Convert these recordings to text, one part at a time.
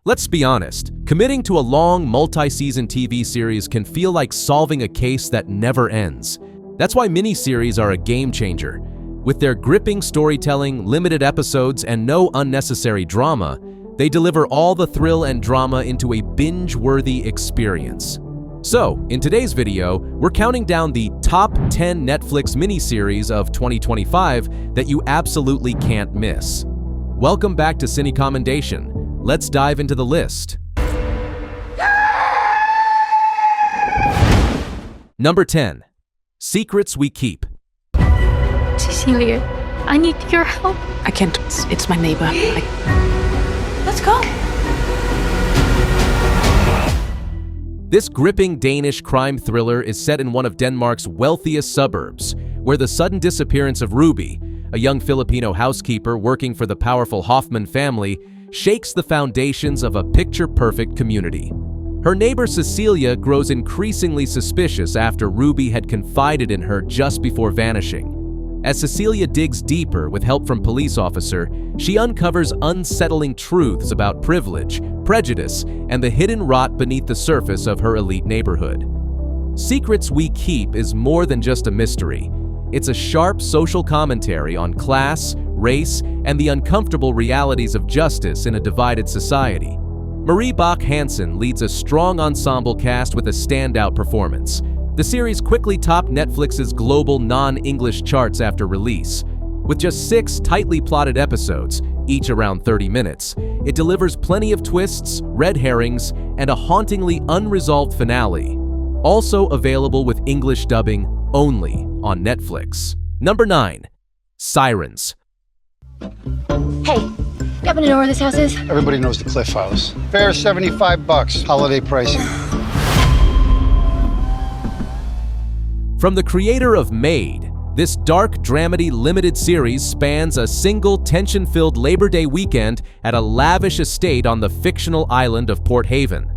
Let's be honest, committing to a long, multi-season TV series can feel like solving a case that never ends. That's why miniseries are a game changer. With their gripping storytelling, limited episodes, and no unnecessary drama, they deliver all the thrill and drama into a binge-worthy experience. So, in today's video, we're counting down the top 10 Netflix miniseries of 2025 that you absolutely can't miss. Welcome back to Cine Commendation. Let's dive into the list. Number 10. Secrets We Keep. Cecilia, I need your help. I can't. It's my neighbor. Let's go. This gripping Danish crime thriller is set in one of Denmark's wealthiest suburbs, where the sudden disappearance of Ruby, a young Filipino housekeeper working for the powerful Hoffman family, shakes the foundations of a picture-perfect community. Her neighbor Cecilia grows increasingly suspicious after Ruby had confided in her just before vanishing. As Cecilia digs deeper with help from police officer, she uncovers unsettling truths about privilege, prejudice, and the hidden rot beneath the surface of her elite neighborhood. Secrets We Keep is more than just a mystery. It's a sharp social commentary on class, race, and the uncomfortable realities of justice in a divided society. Marie Bach Hansen leads a strong ensemble cast with a standout performance. The series quickly topped Netflix's global non-English charts after release. With just 6 tightly plotted episodes, each around 30 minutes, it delivers plenty of twists, red herrings, and a hauntingly unresolved finale. Also available with English dubbing only on Netflix. Number 9. Sirens. Hey, you happen to know where this house is? Everybody knows the Cliff House. Fare $75, holiday pricing. From the creator of Made, this dark dramedy limited series spans a single tension-filled Labor Day weekend at a lavish estate on the fictional island of Port Haven.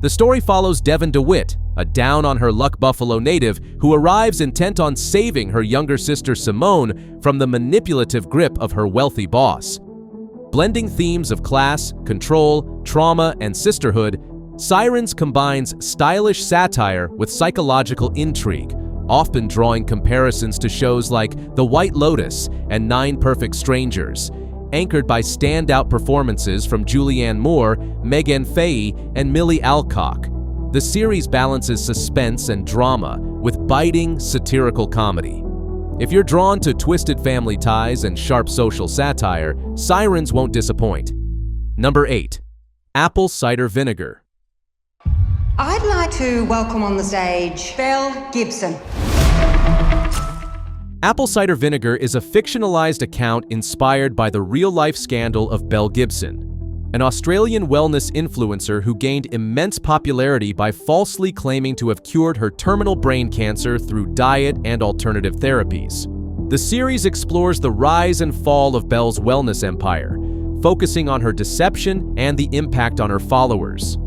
The story follows Devon DeWitt, a down-on-her-luck Buffalo native who arrives intent on saving her younger sister Simone from the manipulative grip of her wealthy boss. Blending themes of class, control, trauma, and sisterhood, Sirens combines stylish satire with psychological intrigue, often drawing comparisons to shows like The White Lotus and 9 Perfect Strangers, anchored by standout performances from Julianne Moore, Megan Fahey, and Millie Alcock. The series balances suspense and drama with biting, satirical comedy. If you're drawn to twisted family ties and sharp social satire, Sirens won't disappoint. Number 8. Apple Cider Vinegar. I'd like to welcome on the stage Belle Gibson. Apple Cider Vinegar is a fictionalized account inspired by the real-life scandal of Belle Gibson, an Australian wellness influencer who gained immense popularity by falsely claiming to have cured her terminal brain cancer through diet and alternative therapies. The series explores the rise and fall of Belle's wellness empire, focusing on her deception and the impact on her followers.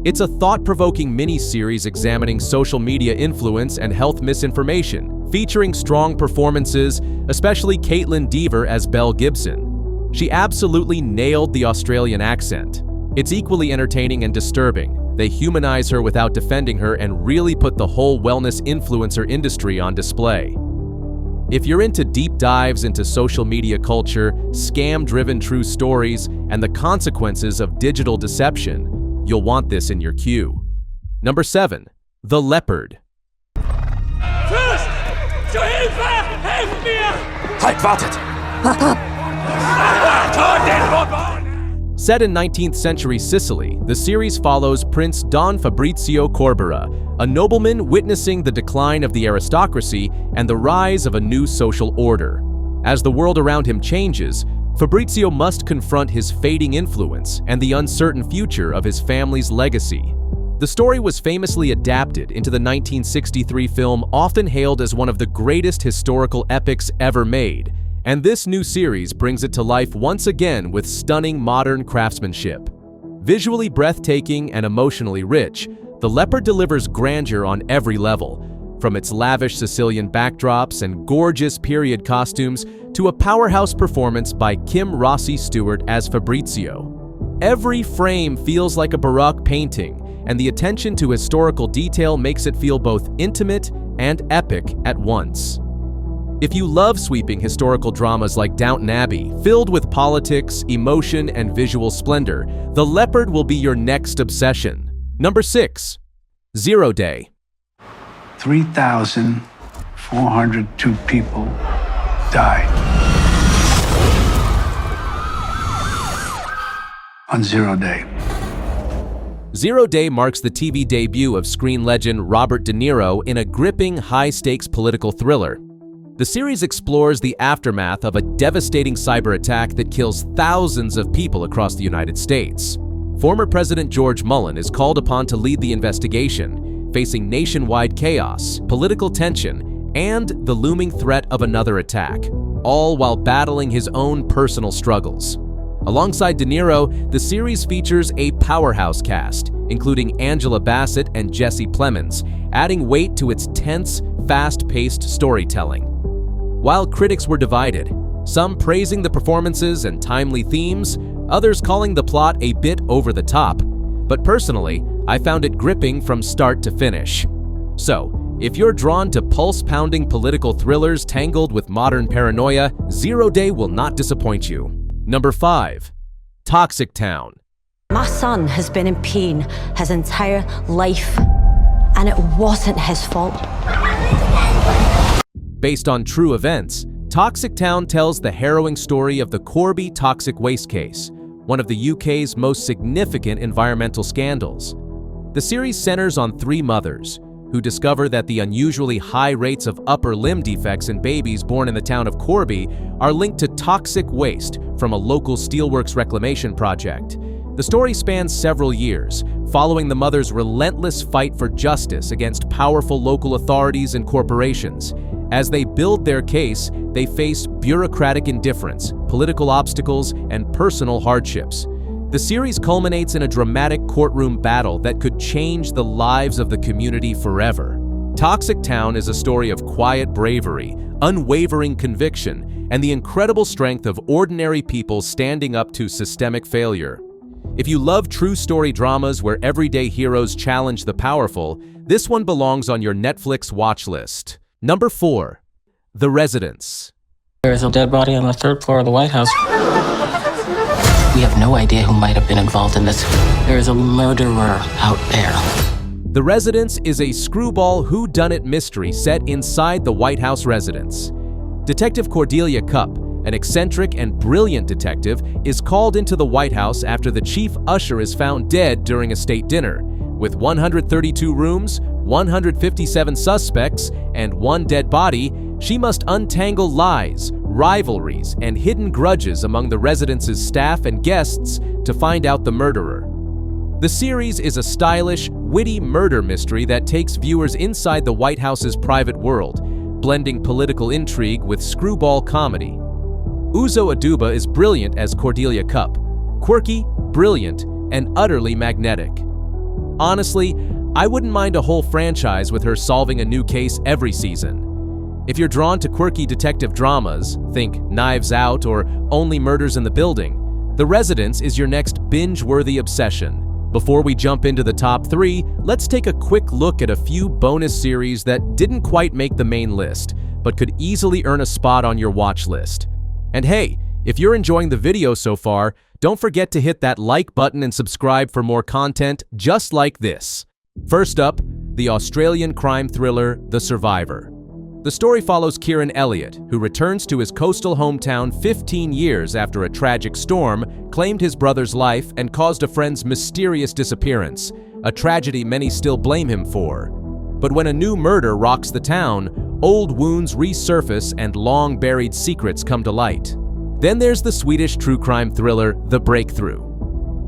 It's a thought-provoking mini-series examining social media influence and health misinformation, featuring strong performances, especially Caitlin Dever as Belle Gibson. She absolutely nailed the Australian accent. It's equally entertaining and disturbing. They humanize her without defending her and really put the whole wellness influencer industry on display. If you're into deep dives into social media culture, scam-driven true stories, and the consequences of digital deception, you'll want this in your queue. Number 7. The Leopard. Fürst! Zu Hilfe! Helft mir! Halt, wartet! Set in 19th century Sicily, the series follows Prince Don Fabrizio Corbera, a nobleman witnessing the decline of the aristocracy and the rise of a new social order. As the world around him changes, Fabrizio must confront his fading influence and the uncertain future of his family's legacy. The story was famously adapted into the 1963 film often hailed as one of the greatest historical epics ever made, and this new series brings it to life once again with stunning modern craftsmanship. Visually breathtaking and emotionally rich, The Leopard delivers grandeur on every level, from its lavish Sicilian backdrops and gorgeous period costumes to a powerhouse performance by Kim Rossi Stewart as Fabrizio. Every frame feels like a Baroque painting, and the attention to historical detail makes it feel both intimate and epic at once. If you love sweeping historical dramas like Downton Abbey, filled with politics, emotion, and visual splendor, The Leopard will be your next obsession. Number 6. 0 Day. 3,402 people died on 0 Day. 0 Day marks the TV debut of screen legend Robert De Niro in a gripping, high-stakes political thriller. The series explores the aftermath of a devastating cyber attack that kills thousands of people across the United States. Former President George Mullen is called upon to lead the investigation, facing nationwide chaos, political tension, and the looming threat of another attack, all while battling his own personal struggles. Alongside De Niro, the series features a powerhouse cast, including Angela Bassett and Jesse Plemons, adding weight to its tense, fast-paced storytelling. While critics were divided, some praising the performances and timely themes, others calling the plot a bit over the top, but personally, I found it gripping from start to finish. So, if you're drawn to pulse-pounding political thrillers tangled with modern paranoia, 0 Day will not disappoint you. Number 5. Toxic Town. My son has been in pain his entire life, and it wasn't his fault. Based on true events, Toxic Town tells the harrowing story of the Corby toxic waste case, one of the UK's most significant environmental scandals. The series centers on 3 mothers who discover that the unusually high rates of upper limb defects in babies born in the town of Corby are linked to toxic waste from a local steelworks reclamation project. The story spans several years, following the mothers' relentless fight for justice against powerful local authorities and corporations. As they build their case, they face bureaucratic indifference, political obstacles, and personal hardships. The series culminates in a dramatic courtroom battle that could change the lives of the community forever. Toxic Town is a story of quiet bravery, unwavering conviction, and the incredible strength of ordinary people standing up to systemic failure. If you love true story dramas where everyday heroes challenge the powerful, this one belongs on your Netflix watch list. Number 4. The Residence. There is a dead body on the 3rd floor of the White House. We have no idea who might have been involved in this. There is a murderer out there. The Residence is a screwball whodunit mystery set inside the White House residence. Detective Cordelia Cupp, an eccentric and brilliant detective, is called into the White House after the chief usher is found dead during a state dinner. With 132 rooms, 157 suspects, and 1 dead body, she must untangle lies, rivalries, and hidden grudges among the residence's staff and guests to find out the murderer. The series is a stylish, witty murder mystery that takes viewers inside the White House's private world, blending political intrigue with screwball comedy. Uzo Aduba is brilliant as Cordelia Cupp, quirky, brilliant, and utterly magnetic. Honestly, I wouldn't mind a whole franchise with her solving a new case every season. If you're drawn to quirky detective dramas, think Knives Out or Only Murders in the Building, The Residence is your next binge-worthy obsession. Before we jump into the top 3, let's take a quick look at a few bonus series that didn't quite make the main list, but could easily earn a spot on your watch list. And hey, if you're enjoying the video so far, don't forget to hit that like button and subscribe for more content just like this. First up, the Australian crime thriller, The Survivor. The story follows Kieran Elliott, who returns to his coastal hometown 15 years after a tragic storm claimed his brother's life and caused a friend's mysterious disappearance, a tragedy many still blame him for. But when a new murder rocks the town, old wounds resurface and long-buried secrets come to light. Then there's the Swedish true crime thriller, The Breakthrough.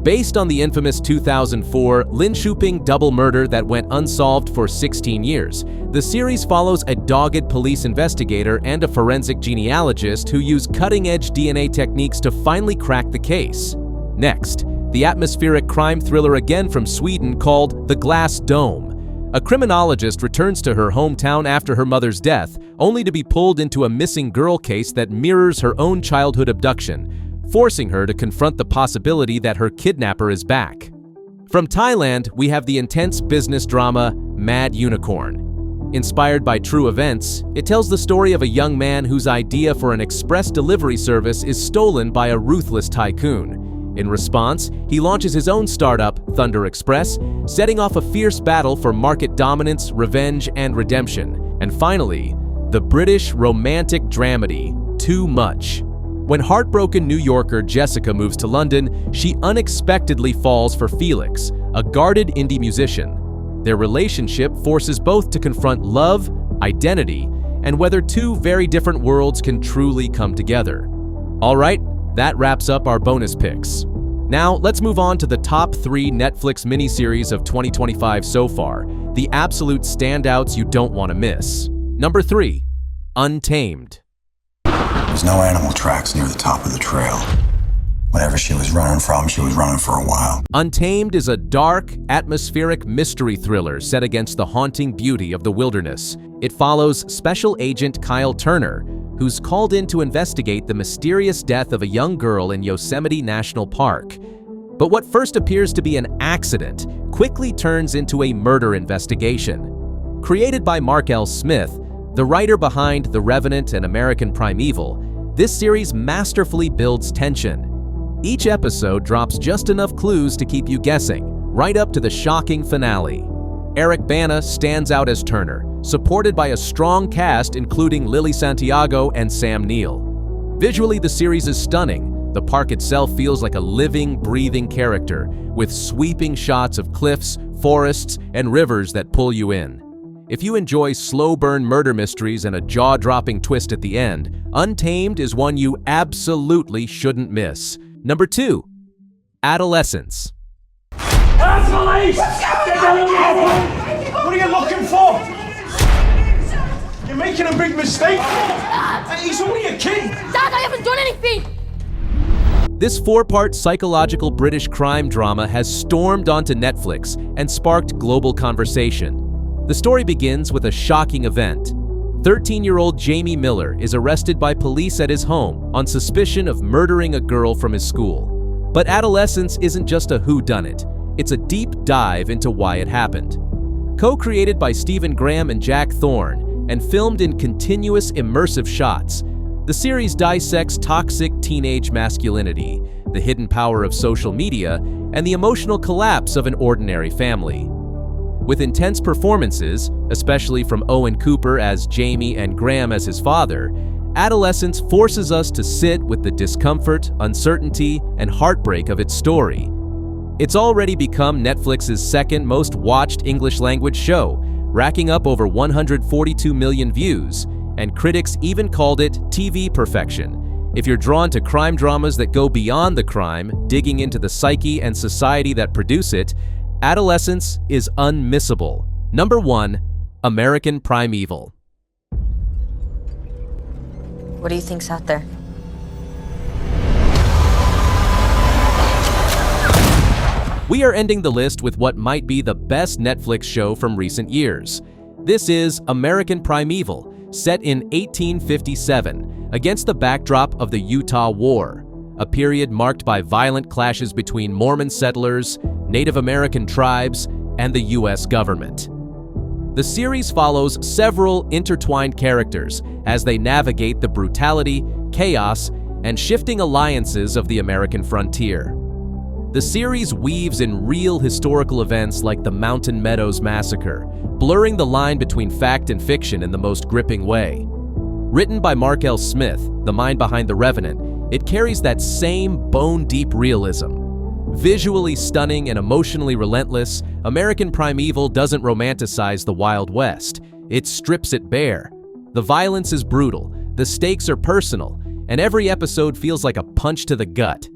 Based on the infamous 2004 Linköping double murder that went unsolved for 16 years, the series follows a dogged police investigator and a forensic genealogist who use cutting-edge DNA techniques to finally crack the case. Next, the atmospheric crime thriller again from Sweden called The Glass Dome. A criminologist returns to her hometown after her mother's death, only to be pulled into a missing girl case that mirrors her own childhood abduction. forcing her to confront the possibility that her kidnapper is back. From Thailand, we have the intense business drama Mad Unicorn. Inspired by true events, it tells the story of a young man whose idea for an express delivery service is stolen by a ruthless tycoon. In response, he launches his own startup, Thunder Express, setting off a fierce battle for market dominance, revenge, and redemption. And finally, the British romantic dramedy, Too Much. When heartbroken New Yorker Jessica moves to London, she unexpectedly falls for Felix, a guarded indie musician. Their relationship forces both to confront love, identity, and whether two very different worlds can truly come together. All right, that wraps up our bonus picks. Now, let's move on to the top 3 Netflix miniseries of 2025 so far, the absolute standouts you don't want to miss. Number 3, Untamed. There's no animal tracks near the top of the trail. Whatever she was running from, she was running for a while. Untamed is a dark, atmospheric mystery thriller set against the haunting beauty of the wilderness. It follows Special Agent Kyle Turner, who's called in to investigate the mysterious death of a young girl in Yosemite National Park. But what first appears to be an accident quickly turns into a murder investigation. Created by Mark L. Smith, the writer behind The Revenant and American Primeval, this series masterfully builds tension. Each episode drops just enough clues to keep you guessing, right up to the shocking finale. Eric Bana stands out as Turner, supported by a strong cast including Lily Santiago and Sam Neill. Visually, the series is stunning. The park itself feels like a living, breathing character, with sweeping shots of cliffs, forests, and rivers that pull you in. If you enjoy slow-burn murder mysteries and a jaw-dropping twist at the end, Untamed is one you absolutely shouldn't miss. Number 2, Adolescence. Police! What are you looking for? You're making a big mistake. He's only a kid. Dad, I haven't done anything! This 4-part psychological British crime drama has stormed onto Netflix and sparked global conversation. The story begins with a shocking event. 13-year-old Jamie Miller is arrested by police at his home on suspicion of murdering a girl from his school. But Adolescence isn't just a whodunit, it's a deep dive into why it happened. Co-created by Stephen Graham and Jack Thorne, and filmed in continuous immersive shots, the series dissects toxic teenage masculinity, the hidden power of social media, and the emotional collapse of an ordinary family. With intense performances, especially from Owen Cooper as Jamie and Graham as his father, Adolescence forces us to sit with the discomfort, uncertainty, and heartbreak of its story. It's already become Netflix's second most watched English-language show, racking up over 142 million views, and critics even called it TV perfection. If you're drawn to crime dramas that go beyond the crime, digging into the psyche and society that produce it, Adolescence is unmissable. Number 1, American Primeval. What do you think's out there? We are ending the list with what might be the best Netflix show from recent years. This is American Primeval, set in 1857, against the backdrop of the Utah War, a period marked by violent clashes between Mormon settlers, Native American tribes, and the U.S. government. The series follows several intertwined characters as they navigate the brutality, chaos, and shifting alliances of the American frontier. The series weaves in real historical events like the Mountain Meadows Massacre, blurring the line between fact and fiction in the most gripping way. Written by Mark L. Smith, the mind behind The Revenant, it carries that same bone-deep realism. Visually stunning and emotionally relentless, American Primeval doesn't romanticize the Wild West. It strips it bare. The violence is brutal, the stakes are personal, and every episode feels like a punch to the gut.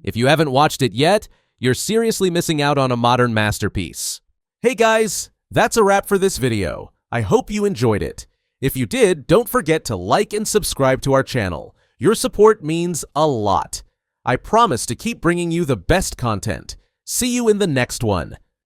If you haven't watched it yet, you're seriously missing out on a modern masterpiece. Hey guys, that's a wrap for this video. I hope you enjoyed it. If you did, don't forget to like and subscribe to our channel. Your support means a lot. I promise to keep bringing you the best content. See you in the next one.